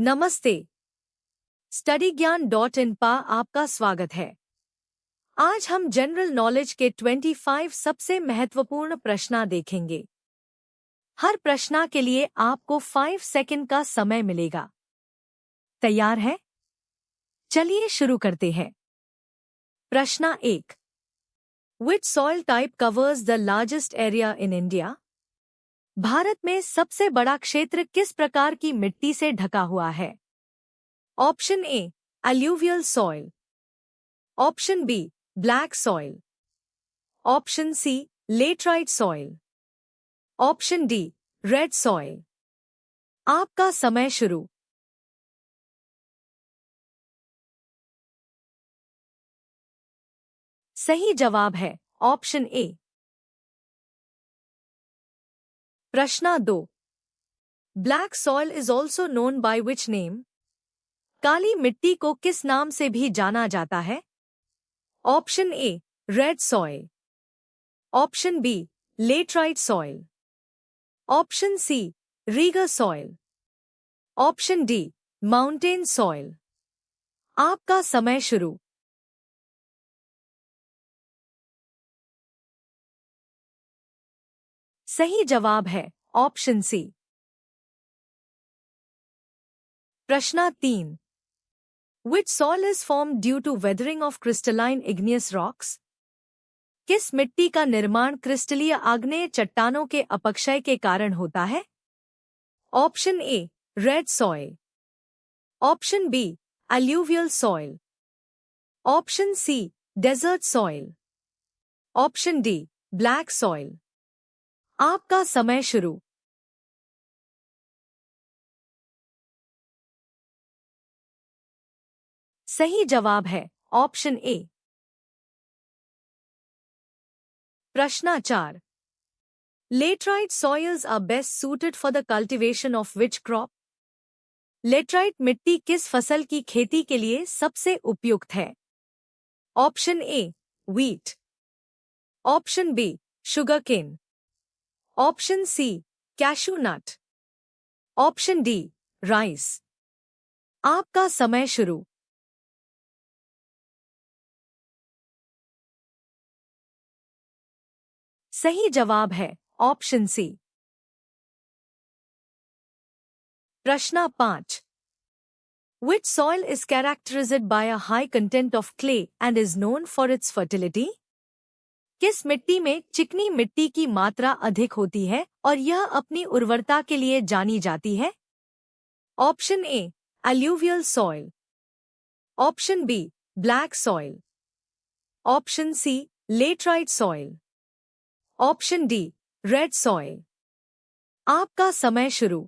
नमस्ते। स्टडी ज्ञान .in पर आपका स्वागत है। आज हम जनरल नॉलेज के 25 सबसे महत्वपूर्ण प्रश्न देखेंगे। हर प्रश्न के लिए आपको 5 सेकंड का समय मिलेगा। तैयार है? चलिए शुरू करते हैं। प्रश्न 1। Which soil type covers the largest area in India? Bharat में सबसे बड़ा क्षेत्र किस प्रकार की मिट्टी से ढका हुआ है? Option A alluvial soil, option B black soil, option C laterite soil, option D red soil। आपका समय शुरू। सही जवाब है ऑप्शन ए। प्रश्न 2। Black soil is also known by which name? काली मिट्टी को किस नाम से भी जाना जाता है? Option A red soil, option B laterite soil, option C regur soil, option D mountain soil. आपका समय शुरू। सही जवाब है ऑप्शन सी। प्रश्न 3। Which soil is formed due to weathering of crystalline igneous rocks? किस मिट्टी का निर्माण क्रिस्टलीय आग्नेय चट्टानों के अपक्षय के कारण होता है? Option A red soil, option B alluvial soil, option C desert soil, option D black soil. आपका समय शुरू। सही जवाब है ऑप्शन ए। प्रश्न 4। Laterite soils are best suited for the cultivation of which crop? Laterite मिट्टी किस फसल की खेती के लिए सबसे उपयुक्त है? Option A wheat, option B sugarcane, option C cashew nut, option D rice. आपका समय शुरू। सही जवाब है ऑप्शन सी। प्रश्न 5। Which soil is characterized by a high content of clay and is known for its fertility? किस मिट्टी में चिकनी मिट्टी की मात्रा अधिक होती है और यह अपनी उर्वरता के लिए जानी जाती है? Option A alluvial soil, option B black soil, option C laterite soil, option D red soil. आपका समय शुरू।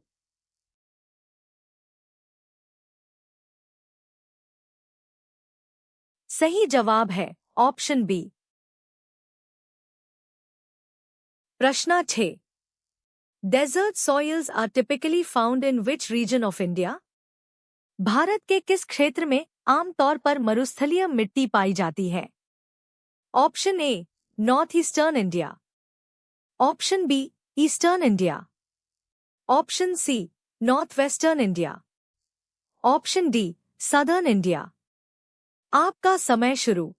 सही जवाब है ऑप्शन बी। प्रश्न 6। Desert soils are typically found in which region of India? Bharat के किस क्षेत्र में आमतौर पर मरुस्थलीय मिट्टी पाई जाती है? Option A north eastern India, option B eastern India, option C north western India, option D southern India. आपका समय शुरू।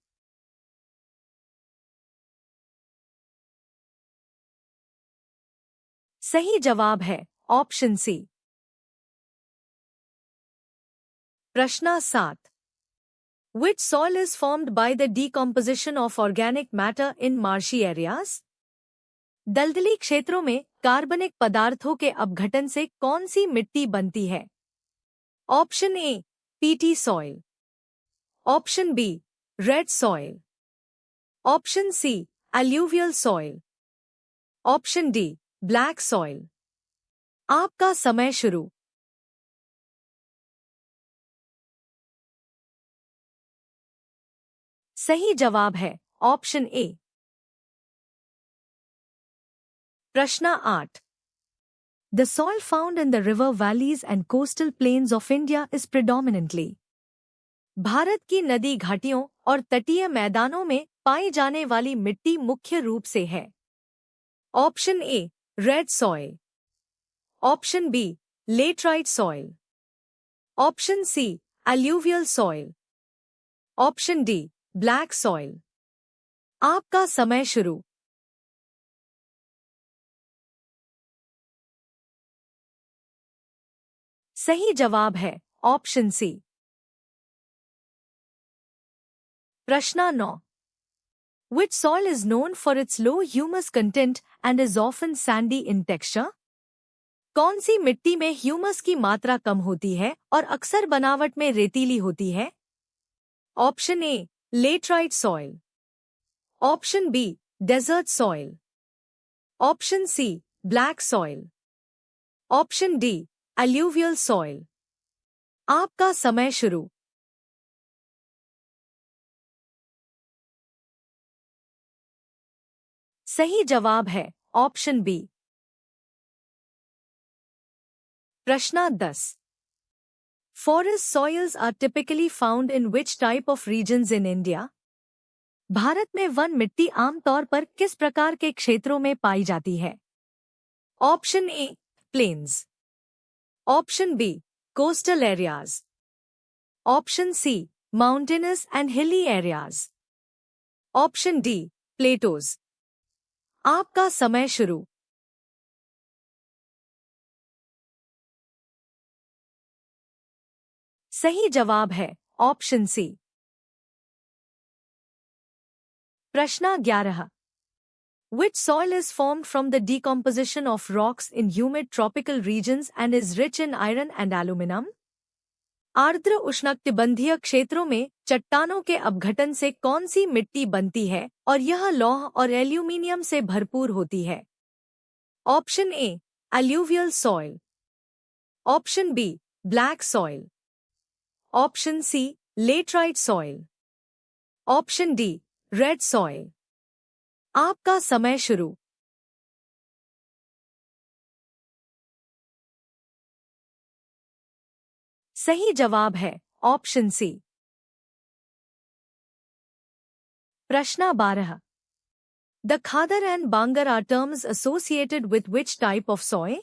सही जवाब है ऑप्शन सी। प्रश्न 7। Which soil is formed by the decomposition of organic matter in marshy areas? दलदली क्षेत्रों में कार्बनिक पदार्थों के अपघटन से कौन सी मिट्टी बनती है? Option A peaty soil, option B red soil, option C alluvial soil, option D black soil. आपका समय शुरू। सही जवाब है ऑप्शन ए। प्रश्न 8। The soil found in the river valleys and coastal plains of India is predominantly. Bharat की नदी घाटियों और तटीय मैदानों में पाई जाने वाली मिट्टी मुख्य रूप से है। Option A red soil, option B laterite soil, option C alluvial soil, option D black soil. आपका समय शुरू। सही जवाब है ऑप्शन सी। प्रश्न 9। Which soil is known for its low humus content and is often sandy in texture? कौन सी मिट्टी में ह्यूमस की मात्रा कम होती है और अक्सर बनावट में रेतीली होती है? Option A laterite soil, option B desert soil, option C black soil, option D alluvial soil. आपका समय शुरू। सही जवाब है ऑप्शन बी। प्रश्न 10। Forest soils are typically found in which type of regions in India? Bharat में वन मिट्टी आमतौर पर किस प्रकार के क्षेत्रों में पाई जाती है? Option A plains, option B coastal areas, option C mountainous and hilly areas, option D plateaus. आपका समय शुरू। सही जवाब है ऑप्शन सी। प्रश्न 11। Which soil is formed from the decomposition of rocks in humid tropical regions and is rich in iron and aluminum? आर्द्र उष्णकटिबंधीय क्षेत्रों में चट्टानों के अपघटन से कौन सी मिट्टी बनती है और यह लौह और एल्यूमीनियम से भरपूर होती है? Option A alluvial soil, option B black soil, option C laterite soil, option D red soil. आपका समय शुरू। सही जवाब है ऑप्शन सी। प्रश्न 12। The Khadar and Bangar are terms associated with which type of soil?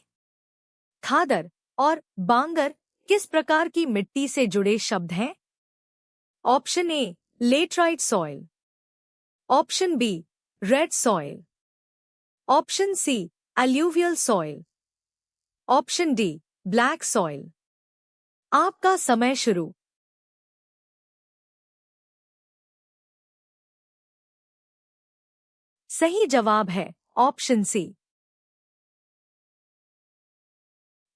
खादर और बांगर किस प्रकार की मिट्टी से जुड़े शब्द हैं? Option A laterite soil, option B red soil, option C alluvial soil, option D black soil. आपका समय शुरू। सही जवाब है ऑप्शन सी।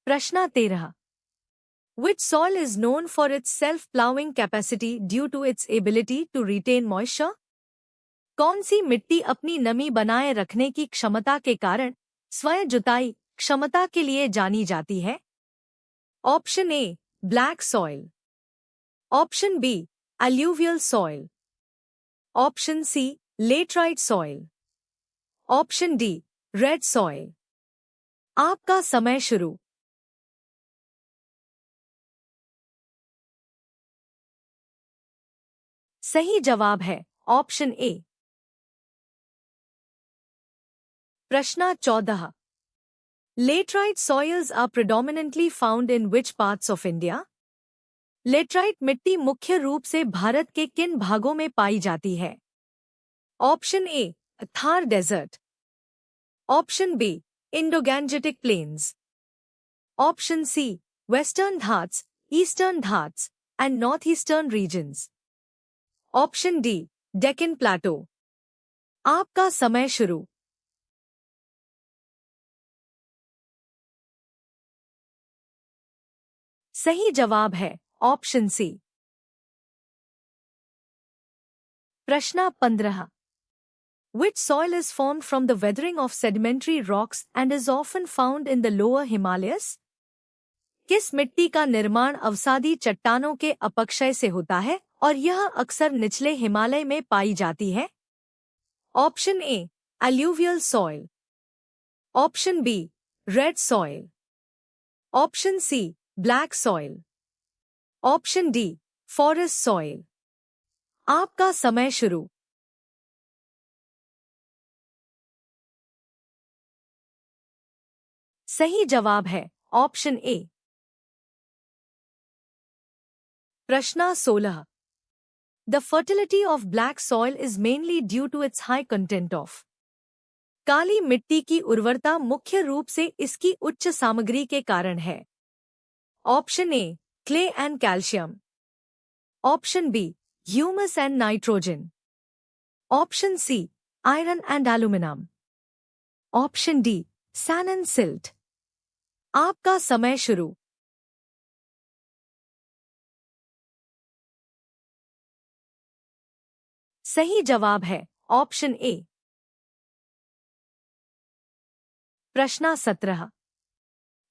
प्रश्न 13। Which soil is known for its self-plowing capacity due to its ability to retain moisture? कौन सी मिट्टी अपनी नमी बनाए रखने की क्षमता के कारण स्वयं जुताई क्षमता के लिए जानी जाती है? Option A black soil, option B alluvial soil, option C laterite soil, option D red soil. आपका समय शुरू। सही जवाब है ऑप्शन ए। प्रश्न 14। Laterite soils are predominantly found in which parts of India? Laterite मिट्टी मुख्य रूप से भारत के किन भागों में पाई जाती है? Option A Thar desert, option B Indo Gangetic plains, option C Western Ghats, Eastern Ghats and north eastern regions, option D Deccan plateau. आपका समय शुरू। सही जवाब है ऑप्शन सी। प्रश्न 15। Which soil is formed from the weathering of sedimentary rocks and is often found in the lower Himalayas? किस मिट्टी का निर्माण अवसादी चट्टानों के अपक्षय से होता है और यह अक्सर निचले हिमालय में पाई जाती है? Option A alluvial soil, option B red soil, option C black soil, option D forest soil. आपका समय शुरू। सही जवाब है ऑप्शन ए। प्रश्न 16। The fertility of black soil is mainly due to its high content of. काली मिट्टी की उर्वरता मुख्य रूप से इसकी उच्च सामग्री के कारण है। Option A clay and calcium, option B humus and nitrogen, option C iron and aluminium, option D sand and silt. आपका समय शुरू। सही जवाब है ऑप्शन ए। प्रश्न 17।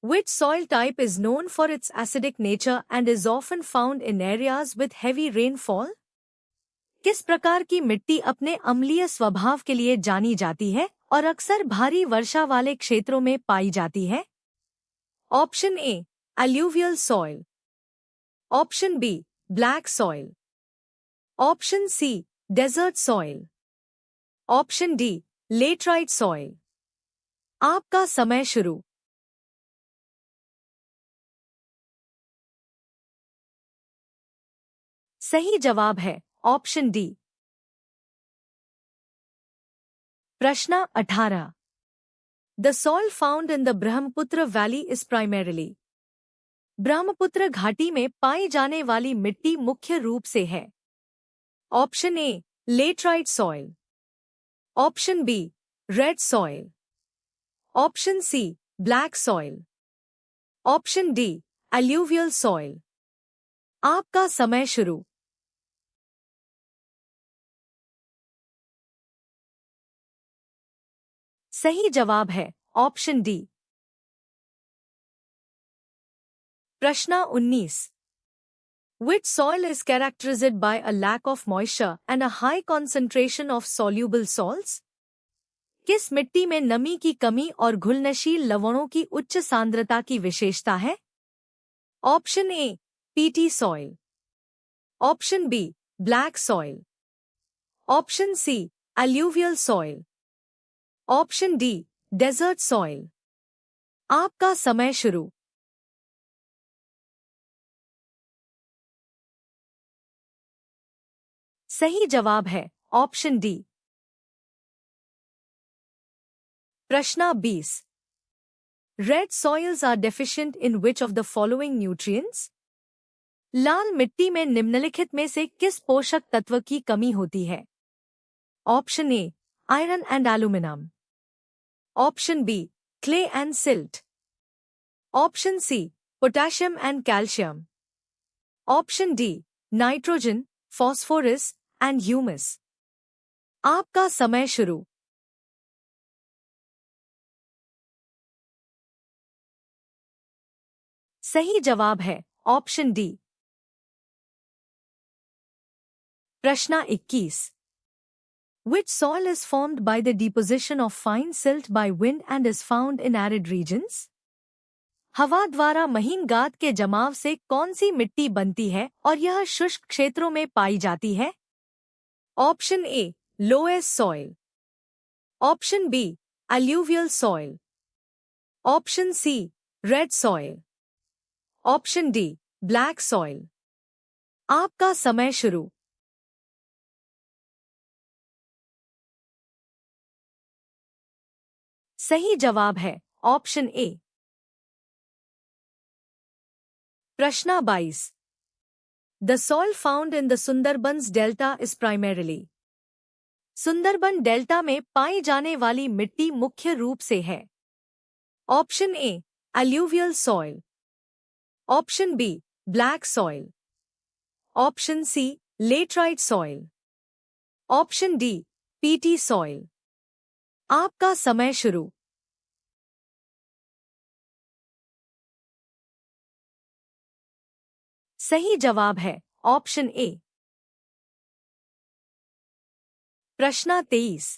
Which soil type is known for its acidic nature and is often found in areas with heavy rainfall? किस प्रकार की मिट्टी अपने अम्लीय स्वभाव के लिए जानी जाती है और अक्सर भारी वर्षा वाले क्षेत्रों में पाई जाती है? Option A alluvial soil, option B black soil, option C desert soil, option D laterite soil. आपका समय शुरू। सही जवाब है ऑप्शन डी। प्रश्न 18। The soil found in the Brahmaputra valley is primarily. Brahmaputra घाटी में पाई जाने वाली मिट्टी मुख्य रूप से है। Option A laterite soil, option B red soil, option C black soil, option D alluvial soil. आपका समय शुरू। सही जवाब है ऑप्शन डी। प्रश्न 19। Which soil is characterized by a lack of moisture and a high concentration of soluble salts? किस मिट्टी में नमी की कमी और घुलनशील लवणों की उच्च सांद्रता की विशेषता है? Option A peaty soil, option B black soil, option C alluvial soil, option D desert soil. आपका समय शुरू। सही जवाब है ऑप्शन डी। प्रश्न 20। Red soils are deficient in which of the following nutrients? लाल मिट्टी में निम्नलिखित में से किस पोषक तत्व की कमी होती है? Option A iron and aluminium, option B clay and silt, option C potassium and calcium, option D nitrogen, phosphorus and humus. आपका समय शुरू। सही जवाब है ऑप्शन डी। प्रश्न 21। Which soil is formed by the deposition of fine silt by wind and is found in arid regions? हवा द्वारा महीन गाद के जमाव से कौन सी मिट्टी बनती है और यह शुष्क क्षेत्रों में पाई जाती है? Option A loess soil, option B alluvial soil, option C red soil, option D black soil. आपका समय शुरू। सही जवाब है ऑप्शन ए। प्रश्न 22। The soil found in the Sundarbans delta is primarily. Sundarban delta में पाई जाने वाली मिट्टी मुख्य रूप से है। Option A alluvial soil, option B black soil, option C laterite soil, option D peaty soil. आपका समय शुरू। सही जवाब है ऑप्शन ए। प्रश्न 23।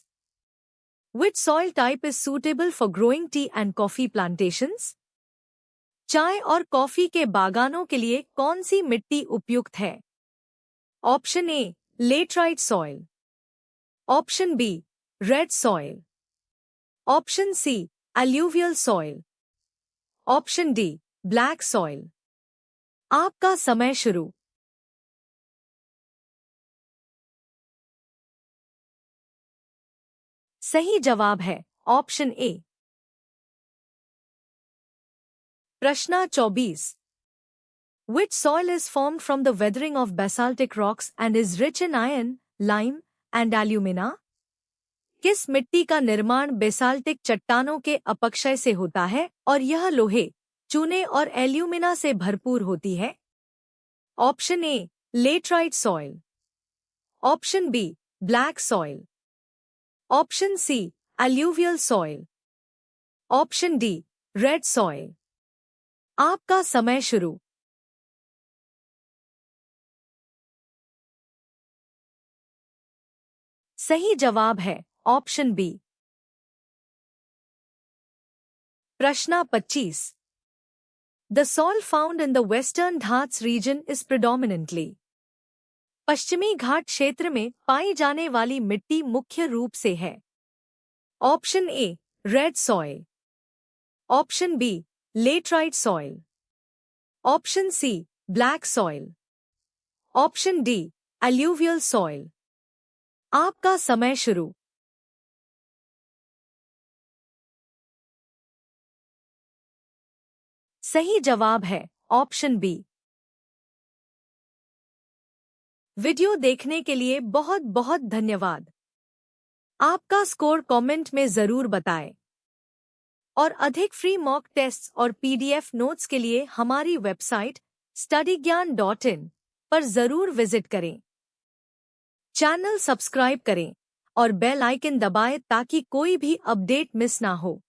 Which soil type is suitable for growing tea and coffee plantations? चाय और कॉफी के बागानों के लिए कौन सी मिट्टी उपयुक्त है? Option A laterite soil, option B red soil, option C alluvial soil, option D black soil. आपका समय शुरू। सही जवाब है ऑप्शन ए। प्रश्न 24। Which soil is formed from the weathering of basaltic rocks and is rich in iron, lime and alumina? किस मिट्टी का निर्माण बेसाल्टिक चट्टानों के अपक्षय से होता है और यह लोहे, चूने और एल्यूमिना से भरपूर होती है? Option A laterite soil, option B black soil, option C alluvial soil, option D red soil. आपका समय शुरू। सही जवाब है ऑप्शन बी। प्रश्न 25। The soil found in the Western Ghats region is predominantly। पश्चिमी घाट क्षेत्र में पाई जाने वाली मिट्टी मुख्य रूप से है। Option A red soil, option B laterite soil, option C black soil, option D alluvial soil. आपका समय शुरू। सही जवाब है ऑप्शन बी। वीडियो देखने के लिए बहुत बहुत धन्यवाद। आपका स्कोर कमेंट में जरूर बताएं और अधिक फ्री मॉक टेस्ट्स और पीडीएफ नोट्स के लिए हमारी वेबसाइट studygyaan.in पर जरूर विजिट करें। चैनल सब्सक्राइब करें और बेल आइकन दबाएं ताकि कोई भी अपडेट मिस ना हो।